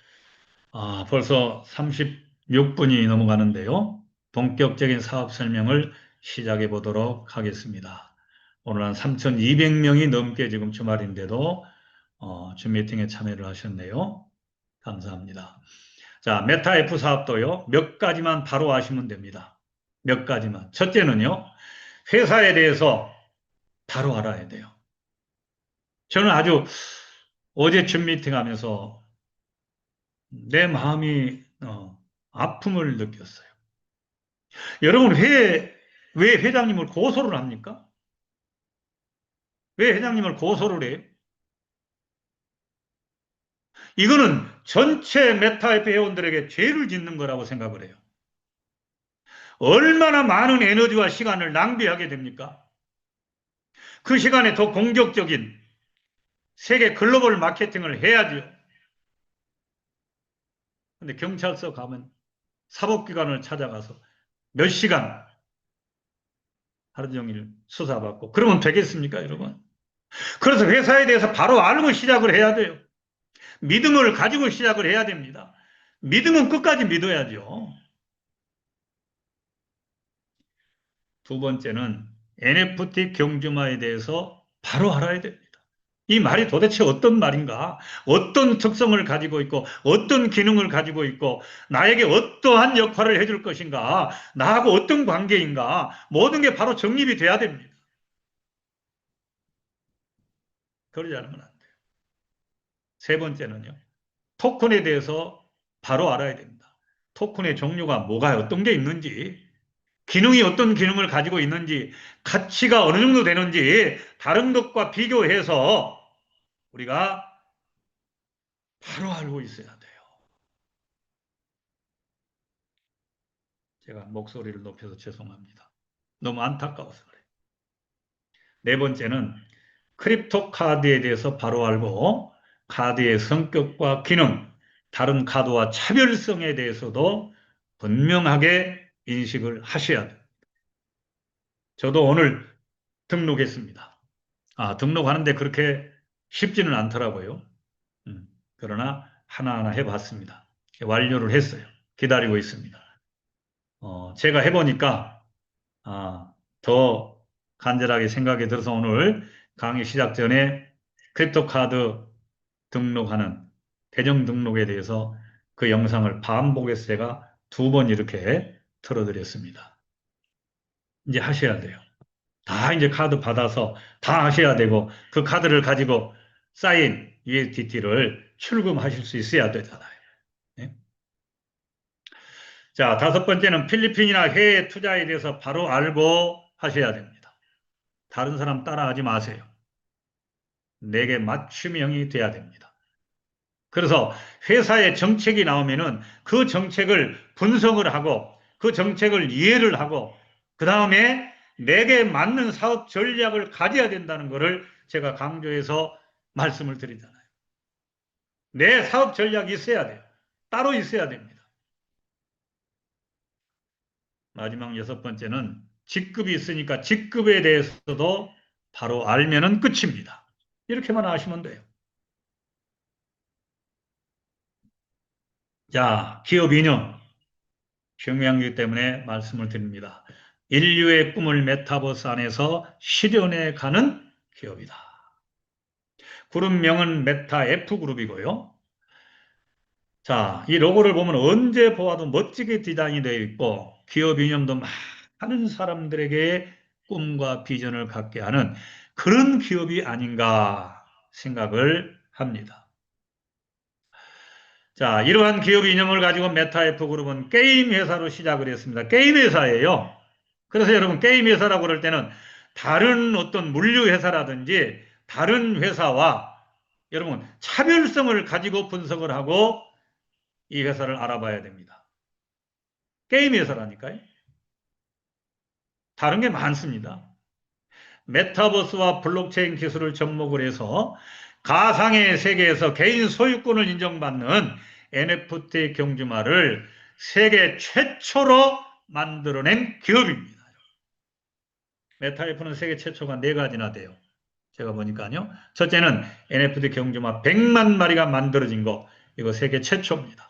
벌써 36분이 넘어가는데요. 본격적인 사업 설명을 시작해 보도록 하겠습니다. 오늘 한 3,200명이 넘게 지금 주말인데도 줌 미팅에 참여를 하셨네요. 감사합니다. 자, 메타F 사업도요. 몇 가지만 바로 아시면 됩니다. 몇 가지만. 첫째는요. 회사에 대해서 바로 알아야 돼요. 저는 아주 어제 줌 미팅 하면서 내 마음이 아픔을 느꼈어요. 여러분 왜 회장님을 고소를 합니까? 왜 회장님을 고소를 해요? 이거는 전체 메타F 회원들에게 죄를 짓는 거라고 생각을 해요. 얼마나 많은 에너지와 시간을 낭비하게 됩니까? 그 시간에 더 공격적인 세계 글로벌 마케팅을 해야죠. 근데 경찰서 가면 사법기관을 찾아가서 몇 시간 하루 종일 수사받고 그러면 되겠습니까, 여러분? 그래서 회사에 대해서 바로 알고 시작을 해야 돼요. 믿음을 가지고 시작을 해야 됩니다. 믿음은 끝까지 믿어야죠. 두 번째는 NFT 경주마에 대해서 바로 알아야 됩니다. 이 말이 도대체 어떤 말인가? 어떤 특성을 가지고 있고 어떤 기능을 가지고 있고 나에게 어떠한 역할을 해줄 것인가? 나하고 어떤 관계인가? 모든 게 바로 정립이 돼야 됩니다. 그러지 않으면 안 돼요. 세 번째는요. 토큰에 대해서 바로 알아야 됩니다. 토큰의 종류가 뭐가 어떤 게 있는지 기능이 어떤 기능을 가지고 있는지 가치가 어느 정도 되는지 다른 것과 비교해서 우리가 바로 알고 있어야 돼요. 제가 목소리를 높여서 죄송합니다. 너무 안타까워서 그래요. 네 번째는 크립토 카드에 대해서 바로 알고 카드의 성격과 기능, 다른 카드와 차별성에 대해서도 분명하게 인식을 하셔야 돼요. 저도 오늘 등록했습니다. 등록하는데 그렇게 쉽지는 않더라고요. 그러나 하나하나 해봤습니다. 완료를 했어요. 기다리고 있습니다. 제가 해보니까 더 간절하게 생각이 들어서 오늘 강의 시작 전에 크립토카드 등록하는 계정 등록에 대해서 그 영상을 반복해서 제가 2번 이렇게 틀어드렸습니다. 이제 하셔야 돼요. 다 이제 카드 받아서 다 하셔야 되고 그 카드를 가지고 쌓인 USDT를 출금하실 수 있어야 되잖아요. 네? 자, 5번째는 필리핀이나 해외 투자에 대해서 바로 알고 하셔야 됩니다. 다른 사람 따라하지 마세요. 내게 맞춤형이 돼야 됩니다. 그래서 회사의 정책이 나오면은 그 정책을 분석을 하고 그 정책을 이해를 하고 그 다음에 내게 맞는 사업 전략을 가져야 된다는 것을 제가 강조해서 말씀을 드리잖아요. 내 사업 전략이 있어야 돼요. 따로 있어야 됩니다. 마지막 6번째는 직급이 있으니까 직급에 대해서도 바로 알면은 끝입니다. 이렇게만 아시면 돼요. 자, 기업 이념 중요하기 때문에 말씀을 드립니다. 인류의 꿈을 메타버스 안에서 실현해 가는 기업이다. 그룹명은 메타 F그룹이고요. 자, 이 로고를 보면 언제 보아도 멋지게 디자인이 되어 있고 기업 이념도 많은 사람들에게 꿈과 비전을 갖게 하는 그런 기업이 아닌가 생각을 합니다. 자, 이러한 기업 이념을 가지고 메타F그룹은 게임 회사로 시작을 했습니다. 게임 회사예요. 그래서 여러분 게임 회사라고 그럴 때는 다른 어떤 물류 회사라든지 다른 회사와 여러분 차별성을 가지고 분석을 하고 이 회사를 알아봐야 됩니다. 게임 회사라니까요. 다른 게 많습니다. 메타버스와 블록체인 기술을 접목을 해서 가상의 세계에서 개인 소유권을 인정받는 NFT 경주마를 세계 최초로 만들어낸 기업입니다. 메타F는 세계 최초가 4가지나 돼요. 제가 보니까요. 첫째는 NFT 경주마 100만 마리가 만들어진 거, 이거 세계 최초입니다.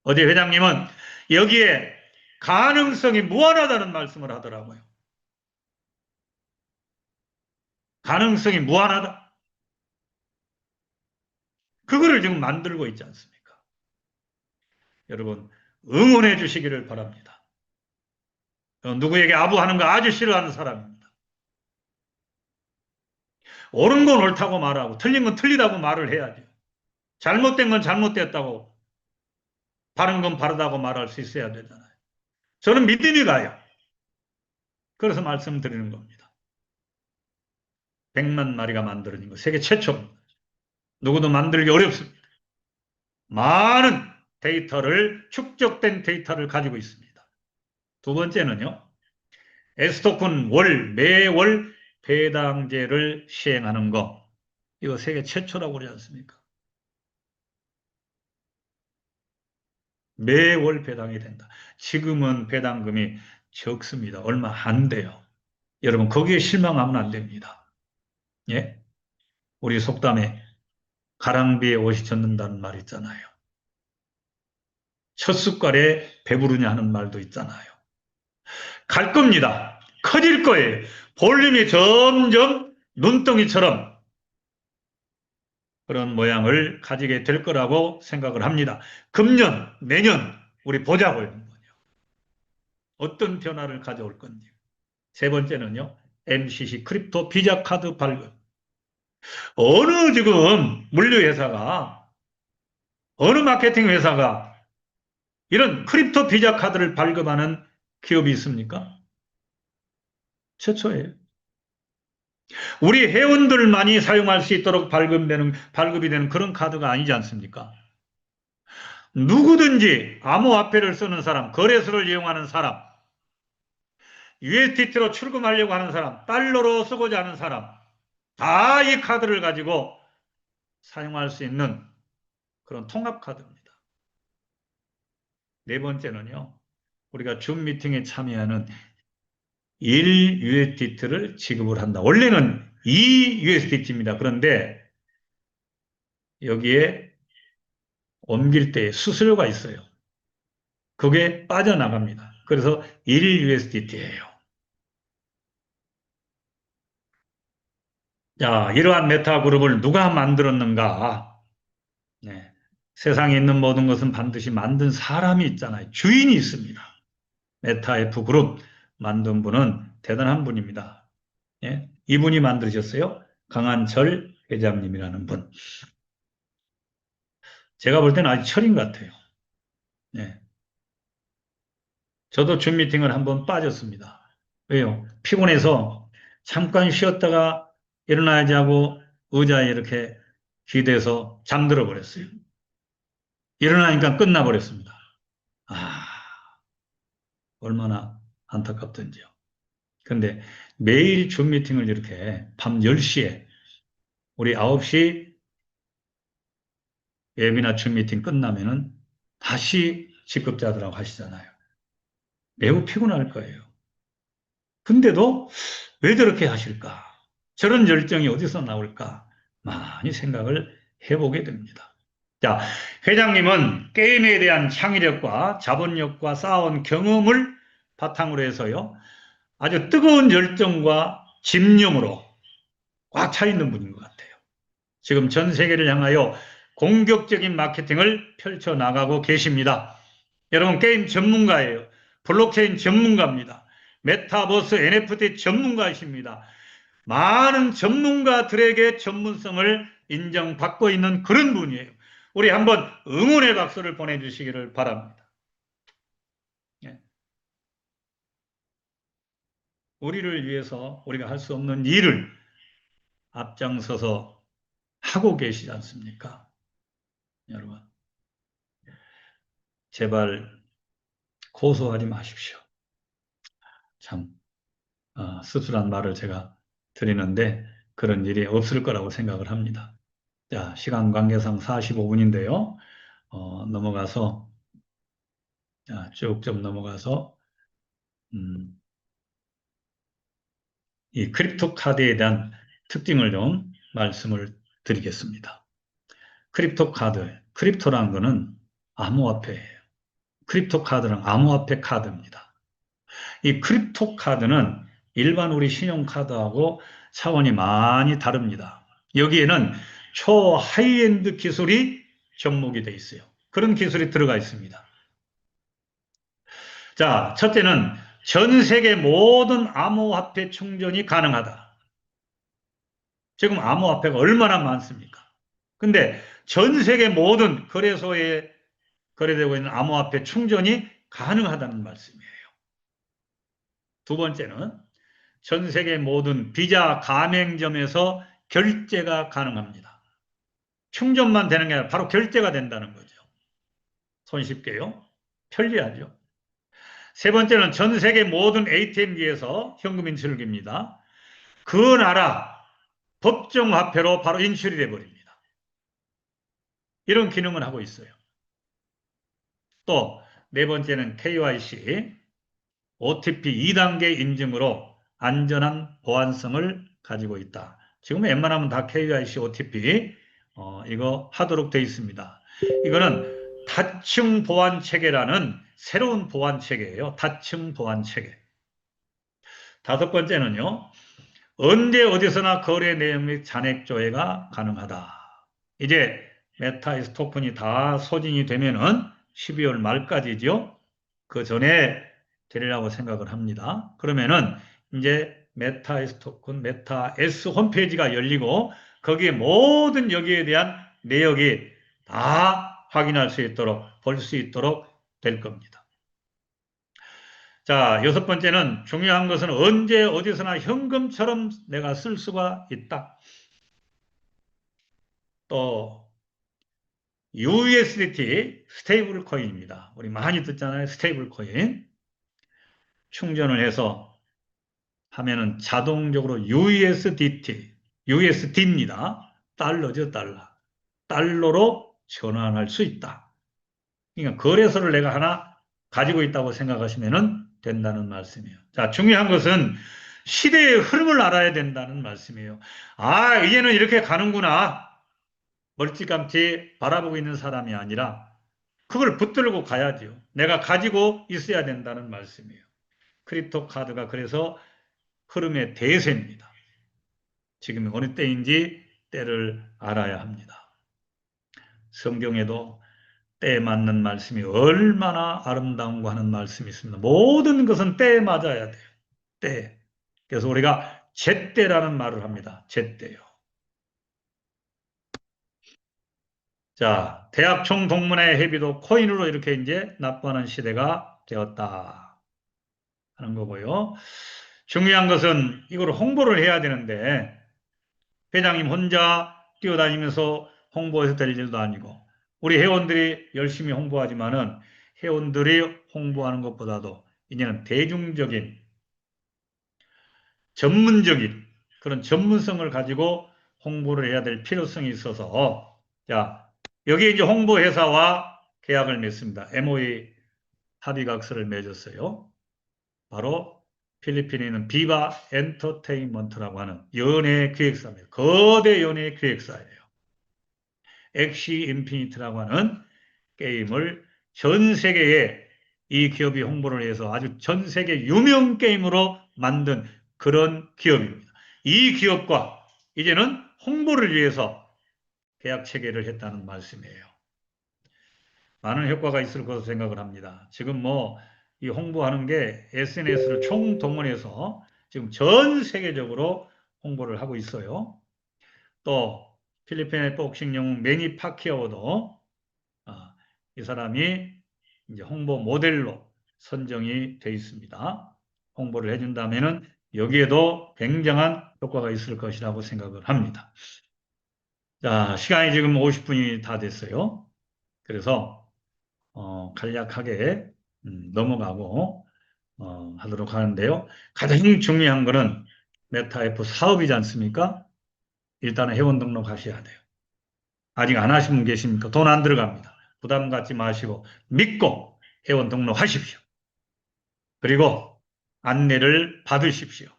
어제 회장님은 여기에 가능성이 무한하다는 말씀을 하더라고요. 가능성이 무한하다. 그거를 지금 만들고 있지 않습니까? 여러분 응원해 주시기를 바랍니다. 누구에게 아부하는 거 아주 싫어하는 사람입니다. 옳은 건 옳다고 말하고 틀린 건 틀리다고 말을 해야죠. 잘못된 건 잘못됐다고, 바른 건 바르다고 말할 수 있어야 되잖아요. 저는 믿음이 가요. 그래서 말씀드리는 겁니다. 100만 마리가 만들어진 거 세계 최초입니다. 누구도 만들기 어렵습니다. 많은 데이터를, 축적된 데이터를 가지고 있습니다. 두 번째는요, S토큰 매월 배당제를 시행하는 거, 이거 세계 최초라고 그러지 않습니까? 매월 배당이 된다. 지금은 배당금이 적습니다. 얼마 안 돼요. 여러분 거기에 실망하면 안 됩니다. 예? 우리 속담에 가랑비에 옷이 젖는다는 말 있잖아요. 첫 숟갈에 배부르냐 하는 말도 있잖아요. 갈 겁니다. 커질 거예요. 볼륨이 점점 눈덩이처럼 그런 모양을 가지게 될 거라고 생각을 합니다. 금년, 내년 우리 보자고요. 어떤 변화를 가져올 건지. 세 번째는요, MCC 크립토 비자 카드 발급. 어느 지금 물류회사가, 어느 마케팅 회사가 이런 크립토 비자 카드를 발급하는 기업이 있습니까? 최초예요. 우리 회원들만이 사용할 수 있도록 발급이 되는 그런 카드가 아니지 않습니까? 누구든지 암호화폐를 쓰는 사람, 거래소를 이용하는 사람, USDT로 출금하려고 하는 사람, 달러로 쓰고자 하는 사람, 다 이 카드를 가지고 사용할 수 있는 그런 통합카드입니다. 네 번째는요, 우리가 줌 미팅에 참여하는 1USDT를 지급을 한다. 원래는 2USDT입니다. 그런데 여기에 옮길 때 수수료가 있어요. 그게 빠져나갑니다. 그래서 1USDT예요. 자, 이러한 메타그룹을 누가 만들었는가? 네. 세상에 있는 모든 것은 반드시 만든 사람이 있잖아요. 주인이 있습니다. 메타F그룹 만든 분은 대단한 분입니다. 예? 이분이 만드셨어요. 강한철 회장님이라는 분. 제가 볼 때는 아직 철인 것 같아요. 예. 저도 줌 미팅을 한번 빠졌습니다. 왜요? 피곤해서 잠깐 쉬었다가 일어나야지 하고 의자에 이렇게 기대서 잠들어 버렸어요. 일어나니까 끝나버렸습니다. 아, 얼마나 안타깝던지요. 근데 매일 줌 미팅을 이렇게 밤 10시에 우리 9시 웹이나 줌 미팅 끝나면은 다시 직급자들하고 하시잖아요. 매우 피곤할 거예요. 근데도 왜 저렇게 하실까? 저런 열정이 어디서 나올까? 많이 생각을 해보게 됩니다. 자, 회장님은 게임에 대한 창의력과 자본력과 쌓아온 경험을 바탕으로 해서요, 아주 뜨거운 열정과 집념으로 꽉 차 있는 분인 것 같아요. 지금 전 세계를 향하여 공격적인 마케팅을 펼쳐나가고 계십니다. 여러분 게임 전문가예요. 블록체인 전문가입니다. 메타버스 NFT 전문가이십니다. 많은 전문가들에게 전문성을 인정받고 있는 그런 분이에요. 우리 한번 응원의 박수를 보내주시기를 바랍니다. 예. 우리를 위해서 우리가 할 수 없는 일을 앞장서서 하고 계시지 않습니까? 여러분, 제발 고소하지 마십시오. 참 씁쓸한 말을 제가 드리는데 그런 일이 없을 거라고 생각을 합니다. 자, 시간 관계상 45분인데요. 넘어가서 쭉 좀 넘어가서 이 크립토 카드에 대한 특징을 좀 말씀을 드리겠습니다. 크립토 카드, 크립토라는 것은 암호화폐예요. 크립토 카드는 암호화폐 카드입니다. 이 크립토 카드는 일반 우리 신용카드하고 차원이 많이 다릅니다. 여기에는 초 하이엔드 기술이 접목이 되어 있어요. 그런 기술이 들어가 있습니다. 자, 첫째는 전 세계 모든 암호화폐 충전이 가능하다. 지금 암호화폐가 얼마나 많습니까? 근데 전 세계 모든 거래소에 거래되고 있는 암호화폐 충전이 가능하다는 말씀이에요. 두 번째는 전 세계 모든 비자 가맹점에서 결제가 가능합니다. 충전만 되는 게 아니라 바로 결제가 된다는 거죠. 손쉽게요. 편리하죠. 세 번째는 전 세계 모든 ATM기에서 현금 인출을 기입니다. 그 나라 법정화폐로 바로 인출이 돼버립니다. 이런 기능을 하고 있어요. 또 네 번째는 KYC, OTP 2단계 인증으로 안전한 보안성을 가지고 있다. 지금 웬만하면 다 KYC, OTP 이거 하도록 되어 있습니다. 이거는 다층 보안 체계라는 새로운 보안 체계예요. 다층 보안 체계. 다섯 번째는요. 언제 어디서나 거래 내역 및 잔액 조회가 가능하다. 이제 메타이스 토큰이 다 소진이 되면은 12월 말까지죠. 그 전에 되리라고 생각을 합니다. 그러면은 이제 메타이스 토큰, 메타S 홈페이지가 열리고 거기에 모든 여기에 대한 내역이 다 확인할 수 있도록, 볼 수 있도록 될 겁니다. 자, 여섯 번째는 중요한 것은 언제 어디서나 현금처럼 내가 쓸 수가 있다. 또 USDT 스테이블 코인입니다. 우리 많이 듣잖아요. 스테이블 코인. 충전을 해서 하면은 자동적으로 USD입니다. 달러죠, 달러. 달러로 전환할 수 있다. 그러니까 거래소를 내가 하나 가지고 있다고 생각하시면 된다는 말씀이에요. 자, 중요한 것은 시대의 흐름을 알아야 된다는 말씀이에요. 아, 이제는 이렇게 가는구나. 멀찌감치 바라보고 있는 사람이 아니라 그걸 붙들고 가야죠. 내가 가지고 있어야 된다는 말씀이에요. 크립토 카드가 그래서 흐름의 대세입니다. 지금 어느 때인지 때를 알아야 합니다. 성경에도 때에 맞는 말씀이 얼마나 아름다운가 하는 말씀이 있습니다. 모든 것은 때에 맞아야 돼요. 때. 그래서 우리가 제때라는 말을 합니다. 제때요. 자, 대학 총동문회 회비도 코인으로 이렇게 이제 납부하는 시대가 되었다 하는 거고요. 중요한 것은 이걸 홍보를 해야 되는데 회장님 혼자 뛰어다니면서 홍보해서 될 일도 아니고 우리 회원들이 열심히 홍보하지만은 회원들이 홍보하는 것보다도 이제는 대중적인 전문적인 그런 전문성을 가지고 홍보를 해야 될 필요성이 있어서 자, 여기 이제 홍보회사와 계약을 맺습니다. MOE 합의각서를 맺었어요. 바로 필리핀에 있는 비바 엔터테인먼트라고 하는 연예 기획사입니다. 거대 연예 기획사예요. 엑시 인피니트라고 하는 게임을 전 세계에 이 기업이 홍보를 해서 아주 전 세계 유명 게임으로 만든 그런 기업입니다. 이 기업과 이제는 홍보를 위해서 계약 체결을 했다는 말씀이에요. 많은 효과가 있을 것으로 생각을 합니다. 지금 뭐 이 홍보하는 게 SNS를 총동원해서 지금 전 세계적으로 홍보를 하고 있어요. 또 필리핀의 복싱 영웅 매니 파키아오도 이 사람이 이제 홍보 모델로 선정이 돼 있습니다. 홍보를 해준다면은 여기에도 굉장한 효과가 있을 것이라고 생각을 합니다. 자, 시간이 지금 50분이 다 됐어요. 그래서 간략하게 넘어가고 하도록 하는데요. 가장 중요한 거는 메타F 사업이지 않습니까? 일단은 회원 등록하셔야 돼요. 아직 안 하신 분 계십니까? 돈 안 들어갑니다. 부담 갖지 마시고 믿고 회원 등록하십시오. 그리고 안내를 받으십시오.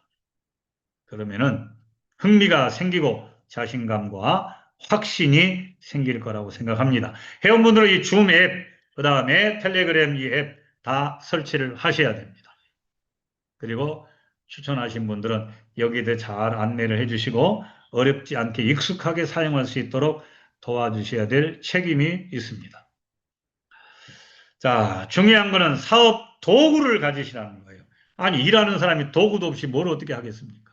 그러면은 흥미가 생기고 자신감과 확신이 생길 거라고 생각합니다. 회원분들은 이 줌 앱, 그 다음에 텔레그램 이 앱 다 설치를 하셔야 됩니다. 그리고 추천하신 분들은 여기에 잘 안내를 해주시고 어렵지 않게 익숙하게 사용할 수 있도록 도와주셔야 될 책임이 있습니다. 자, 중요한 거는 사업 도구를 가지시라는 거예요. 아니, 일하는 사람이 도구도 없이 뭘 어떻게 하겠습니까?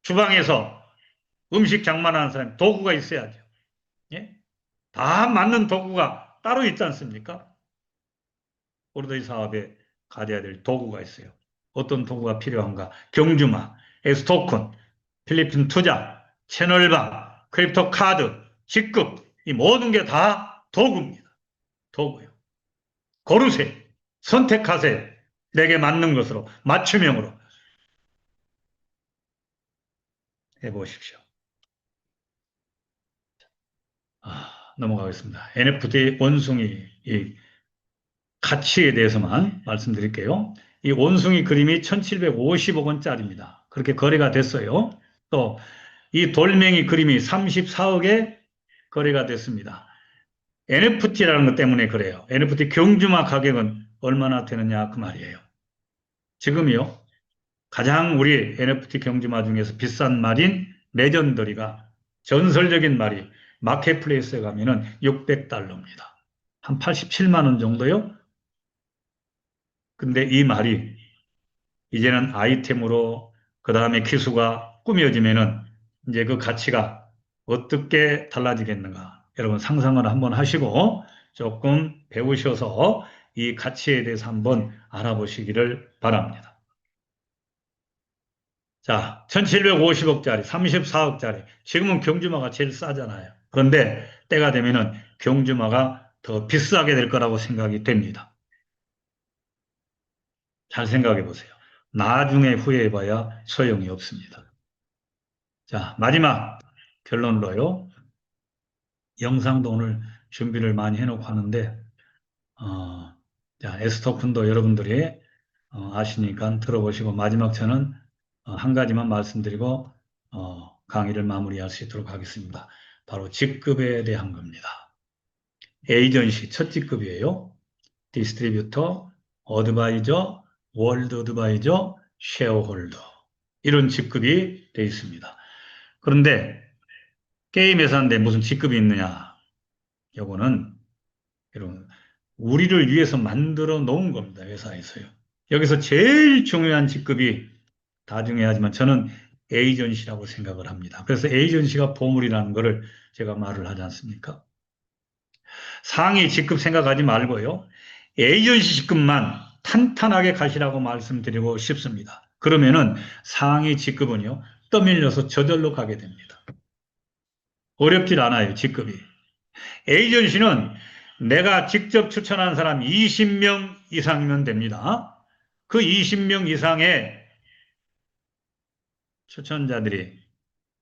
주방에서 음식 장만하는 사람이 도구가 있어야죠. 예? 다 맞는 도구가 따로 있지 않습니까? 우리도 이 사업에 가져야 될 도구가 있어요. 어떤 도구가 필요한가? 경주마, S토큰, 필리핀 투자, 채널방, 크립토 카드, 직급, 이 모든 게 다 도구입니다. 도구요. 고르세요. 선택하세요. 내게 맞는 것으로, 맞춤형으로 해보십시오. 넘어가겠습니다. NFT 원숭이 이 가치에 대해서만 말씀드릴게요. 이 원숭이 그림이 1750억 원짜리입니다. 그렇게 거래가 됐어요. 또 이 돌멩이 그림이 34억에 거래가 됐습니다. NFT라는 것 때문에 그래요. NFT 경주마 가격은 얼마나 되느냐 그 말이에요. 지금이요. 가장 우리 NFT 경주마 중에서 비싼 말인 레전더리가 전설적인 말이 마켓플레이스에 가면은 600달러입니다. 한 87만 원 정도요. 근데 이 말이 이제는 아이템으로 그 다음에 기수가 꾸며지면은 이제 그 가치가 어떻게 달라지겠는가. 여러분 상상을 한번 하시고 조금 배우셔서 이 가치에 대해서 한번 알아보시기를 바랍니다. 자, 1750억짜리, 34억짜리. 지금은 경주마가 제일 싸잖아요. 그런데 때가 되면은 경주마가 더 비싸게 될 거라고 생각이 됩니다. 잘 생각해 보세요. 나중에 후회해봐야 소용이 없습니다. 자, 마지막 결론으로요. 영상도 오늘 준비를 많이 해놓고 하는데, 자, S토큰도 여러분들이 아시니까 들어보시고 마지막 저는 한 가지만 말씀드리고 강의를 마무리할 수 있도록 하겠습니다. 바로 직급에 대한 겁니다. 에이전시 첫 직급이에요. 디스트리뷰터, 어드바이저, 월드 어드바이저, 쉐어홀더 이런 직급이 되어 있습니다. 그런데 게임 회사인데 무슨 직급이 있느냐? 요거는 여러분 우리를 위해서 만들어 놓은 겁니다. 회사에서요. 여기서 제일 중요한 직급이 다 중요하지만 저는 에이전시라고 생각을 합니다. 그래서 에이전시가 보물이라는 것을 제가 말을 하지 않습니까? 상위 직급 생각하지 말고요. 에이전시 직급만 탄탄하게 가시라고 말씀드리고 싶습니다. 그러면은 상위 직급은요. 떠밀려서 저절로 가게 됩니다. 어렵질 않아요. 직급이. 에이전시는 내가 직접 추천한 사람 20명 이상이면 됩니다. 그 20명 이상의 추천자들이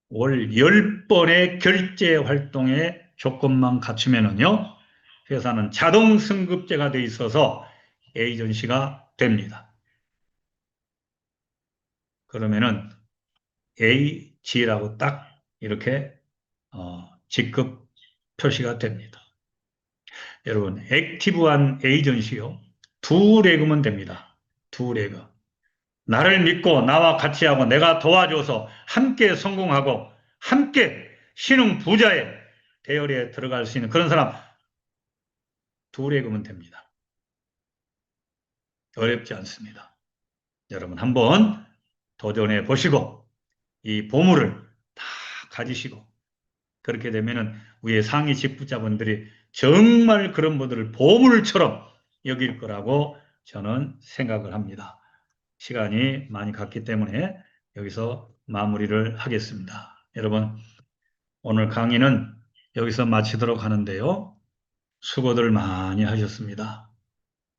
월 10번의 결제 활동의 조건만 갖추면은요, 회사는 자동 승급제가 돼 있어서 에이전시가 됩니다. 그러면은 AG라고 딱 이렇게 직급 표시가 됩니다. 여러분, 액티브한 에이전시요. 2레그면 됩니다. 2레그. 나를 믿고 나와 같이 하고 내가 도와줘서 함께 성공하고 함께 신흥 부자의 대열에 들어갈 수 있는 그런 사람 2레그면 됩니다. 어렵지 않습니다. 여러분 한번 도전해 보시고 이 보물을 다 가지시고 그렇게 되면은 위에 상위 직부자분들이 정말 그런 분들을 보물처럼 여길 거라고 저는 생각을 합니다. 시간이 많이 갔기 때문에 여기서 마무리를 하겠습니다. 여러분 오늘 강의는 여기서 마치도록 하는데요. 수고들 많이 하셨습니다.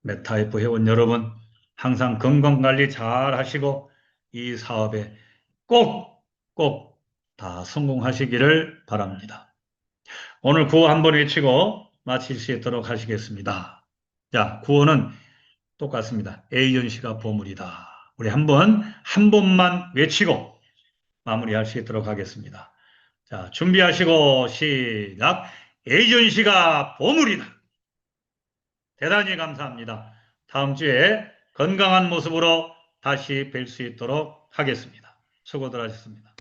메타F 회원 여러분 항상 건강관리 잘 하시고 이 사업에 꼭 다 성공하시기를 바랍니다. 오늘 구호 한번 외치고 마칠 수 있도록 하시겠습니다. 자, 구호는 똑같습니다. 에이전시가 보물이다. 우리 한 번만 외치고 마무리할 수 있도록 하겠습니다. 자, 준비하시고 시작. 에이전시가 보물이다. 대단히 감사합니다. 다음 주에 건강한 모습으로 다시 뵐 수 있도록 하겠습니다. 수고들 하셨습니다.